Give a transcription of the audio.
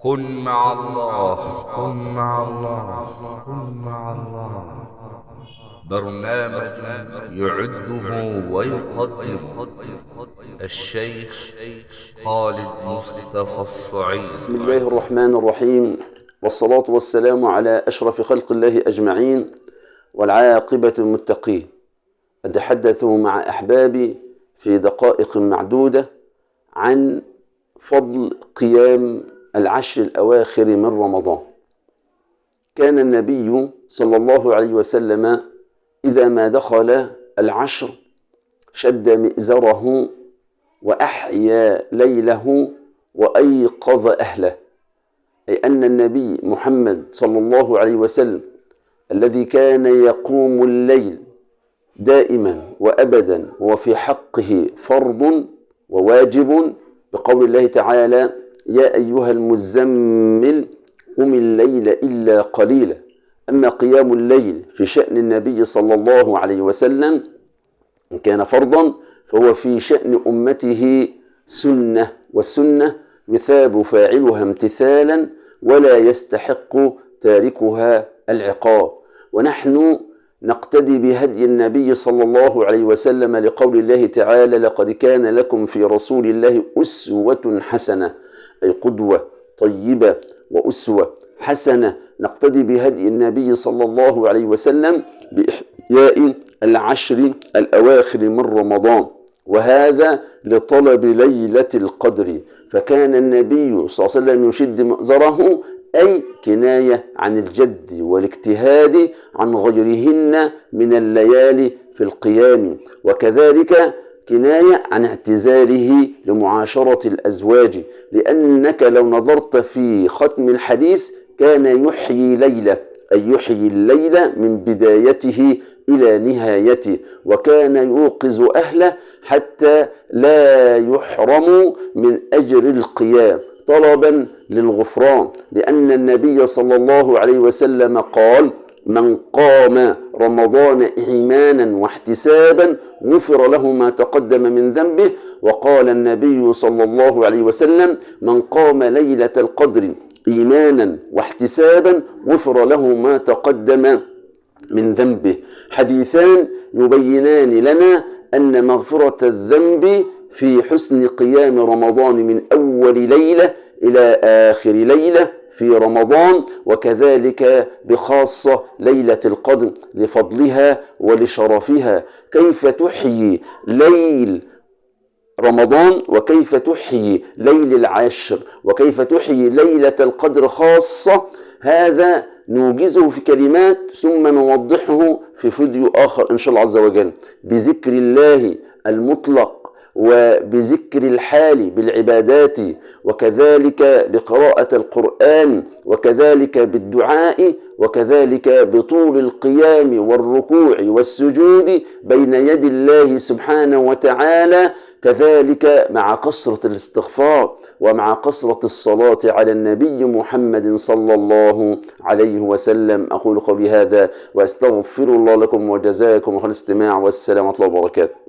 كن مع الله. كن مع الله. كن مع الله. برنامج يعده ويقدم الشيخ خالد مصطفى الصعيد. بسم الله الرحمن الرحيم، والصلاة والسلام على أشرف خلق الله أجمعين، والعاقبة المتقين. أتحدث مع أحبابي في دقائق معدودة عن فضل قيام العشر الأواخر من رمضان. كان النبي صلى الله عليه وسلم إذا ما دخل العشر شد مئزره وأحيا ليله وأيقظ أهله، أي أن النبي محمد صلى الله عليه وسلم الذي كان يقوم الليل دائما وأبدا وفي حقه فرض وواجب، بقول الله تعالى: يا أيها المزمل قم الليل إلا قليلا. أما قيام الليل في شأن النبي صلى الله عليه وسلم إن كان فرضا فهو في شأن أمته سنة، والسنة يثاب فاعلها امتثالا ولا يستحق تاركها العقاب. ونحن نقتدي بهدي النبي صلى الله عليه وسلم لقول الله تعالى: لقد كان لكم في رسول الله أسوة حسنة، أي قدوة طيبة وأسوة حسنة. نقتدي بهدي النبي صلى الله عليه وسلم بإحياء العشر الأواخر من رمضان، وهذا لطلب ليلة القدر. فكان النبي صلى الله عليه وسلم يشد مئزره، أي كناية عن الجد والاجتهاد عن غيرهن من الليالي في القيام، وكذلك كناية عن اعتزاله لمعاشرة الأزواج، لأنك لو نظرت في ختم الحديث كان يحيي ليلة، أي يحيي الليل من بدايته إلى نهايته، وكان يوقظ أهله حتى لا يحرموا من أجر القيام طلبا للغفران، لأن النبي صلى الله عليه وسلم قال: من قام رمضان إيمانا واحتسابا غفر له ما تقدم من ذنبه. وقال النبي صلى الله عليه وسلم: من قام ليلة القدر إيمانا واحتسابا غفر له ما تقدم من ذنبه. حديثان يبينان لنا أن مغفرة الذنب في حسن قيام رمضان من أول ليلة إلى آخر ليلة في رمضان، وكذلك بخاصة ليلة القدر لفضلها ولشرفها. كيف تحيي ليل رمضان، وكيف تحيي ليل العشر، وكيف تحيي ليلة القدر خاصة، هذا نوجزه في كلمات ثم نوضحه في فيديو آخر إن شاء الله عز وجل، بذكر الله المطلق وبذكر الحال بالعبادات، وكذلك بقراءة القرآن، وكذلك بالدعاء، وكذلك بطول القيام والركوع والسجود بين يد الله سبحانه وتعالى، كذلك مع كثرة الاستغفار ومع كثرة الصلاة على النبي محمد صلى الله عليه وسلم. أقول قولي هذا وأستغفر الله لكم وجزاكم خير الاستماع، والسلام عليكم ورحمة الله وبركاته.